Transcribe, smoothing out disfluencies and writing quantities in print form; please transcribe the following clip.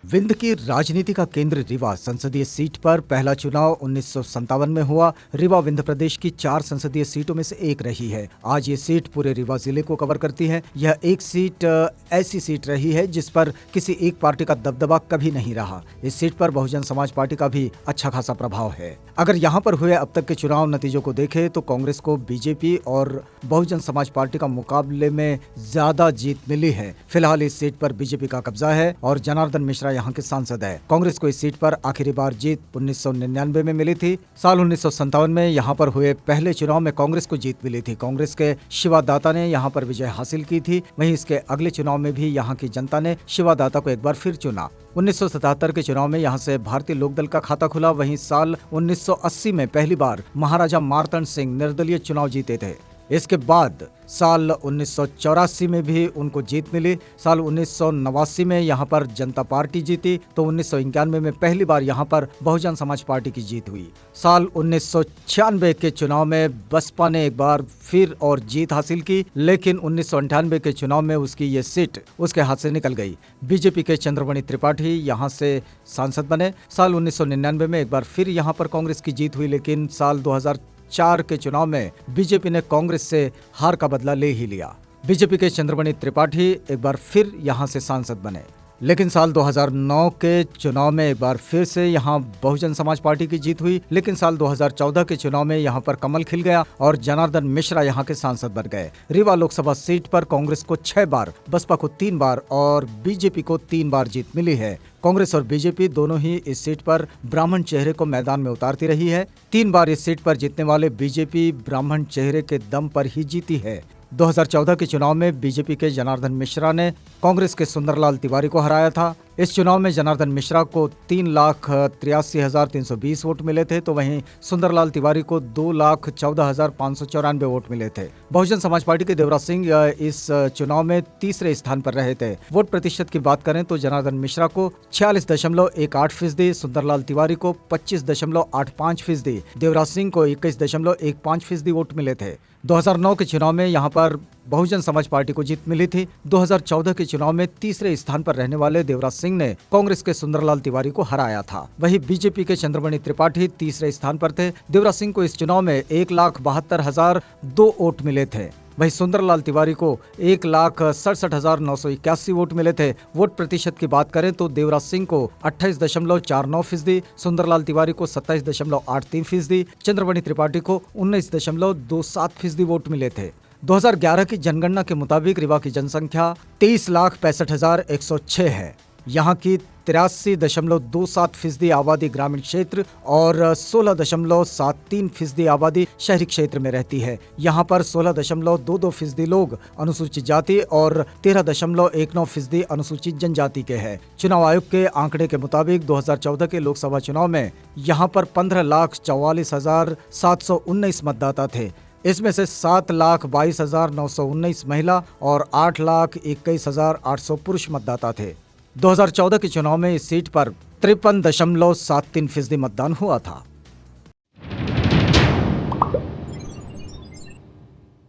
विंध्य की राजनीति का केंद्र रीवा संसदीय सीट पर पहला चुनाव 1957 में हुआ। रीवा विंध्य प्रदेश की 4 संसदीय सीटों में से एक रही है। आज ये सीट पूरे रीवा जिले को कवर करती है। यह एक सीट ऐसी सीट रही है जिस पर किसी एक पार्टी का दबदबा कभी नहीं रहा। इस सीट पर बहुजन समाज पार्टी का भी अच्छा खासा प्रभाव है। अगर यहाँ पर हुए अब तक के चुनाव नतीजों को देखें तो कांग्रेस को बीजेपी और बहुजन समाज पार्टी का मुकाबले में ज्यादा जीत मिली है। फिलहाल इस सीट पर बीजेपी का कब्जा है और जनार्दन मिश्रा यहाँ के सांसद है। कांग्रेस को इस सीट पर आखिरी बार जीत 1999 में मिली थी। साल 1957 में यहाँ पर हुए पहले चुनाव में कांग्रेस को जीत मिली थी। कांग्रेस के शिवा दाता ने यहाँ पर विजय हासिल की थी। वहीं इसके अगले चुनाव में भी यहाँ की जनता ने शिवा दाता को एक बार फिर चुना। 1977 के चुनाव में यहाँ से भारतीय लोकदल का खाता खुला। वहीं साल 1980 में पहली बार महाराजा मार्तंड सिंह निर्दलीय चुनाव जीते थे। इसके बाद साल 1984 में भी उनको जीत मिली। साल 1989 में यहाँ पर जनता पार्टी जीती तो 1991 में पहली बार यहाँ पर बहुजन समाज पार्टी की जीत हुई। साल 1996 के चुनाव में बसपा ने एक बार फिर और जीत हासिल की, लेकिन 1998 के चुनाव में उसकी ये सीट उसके हाथ से निकल गई। बीजेपी के चंद्रमणि त्रिपाठी यहाँ से सांसद बने। साल 1999 में एक बार फिर यहाँ पर कांग्रेस की जीत हुई, लेकिन साल 2004 के चुनाव में बीजेपी ने कांग्रेस से हार का बदला ले ही लिया। बीजेपी के चंद्रमणि त्रिपाठी एक बार फिर यहां से सांसद बने, लेकिन साल 2009 के चुनाव में एक बार फिर से यहां बहुजन समाज पार्टी की जीत हुई। लेकिन साल 2014 के चुनाव में यहां पर कमल खिल गया और जनार्दन मिश्रा यहां के सांसद बन गए। रीवा लोकसभा सीट पर कांग्रेस को 6 बार, बसपा को 3 बार और बीजेपी को 3 बार जीत मिली है। कांग्रेस और बीजेपी दोनों ही इस सीट पर ब्राह्मण चेहरे को मैदान में उतारती रही है। 3 बार इस सीट पर जीतने वाले बीजेपी ब्राह्मण चेहरे के दम पर ही जीती है। 2014 के चुनाव में बीजेपी के जनार्दन मिश्रा ने कांग्रेस के सुंदरलाल तिवारी को हराया था। इस चुनाव में जनार्दन मिश्रा को 3,83,320 वोट मिले थे, तो वहीं सुंदरलाल तिवारी को 2,14,594 वोट मिले थे। बहुजन समाज पार्टी के देवराज सिंह इस चुनाव में तीसरे स्थान पर रहे थे। वोट प्रतिशत की बात करें तो जनार्दन मिश्रा को 46.18%, सुंदरलाल तिवारी को 25.85%, देवराज सिंह को 21.15% वोट मिले थे। 2009 के चुनाव में यहां पर बहुजन समाज पार्टी को जीत मिली थी। 2014 के चुनाव में तीसरे स्थान पर रहने वाले देवराज सिंह ने कांग्रेस के सुंदरलाल तिवारी को हराया था। वहीं बीजेपी के चंद्रमणि त्रिपाठी तीसरे स्थान पर थे। देवराज सिंह को इस चुनाव में 1,72,002 वोट मिले थे। वहीं सुंदरलाल तिवारी को 1,67,981 वोट मिले थे। वोट प्रतिशत की बात करें तो देवराज सिंह को 28.49%, सुंदरलाल तिवारी को 27.83%, चंद्रमणि त्रिपाठी को 19.27% वोट मिले थे। 2011 की जनगणना के मुताबिक रीवा की जनसंख्या 23,65,106 है। यहाँ की 83.27% आबादी ग्रामीण क्षेत्र और 16.73% आबादी शहरी क्षेत्र में रहती है। यहाँ पर 16.22% लोग अनुसूचित जाति और 13.19% अनुसूचित जनजाति के हैं। चुनाव आयोग के आंकड़े के मुताबिक 2014 के लोकसभा चुनाव में यहाँ पर 15,44,719 मतदाता थे। इसमें से 7,22,919 महिला और 8,21,800 पुरुष मतदाता थे। 2014 के चुनाव में इस सीट पर 53.73% मतदान हुआ था।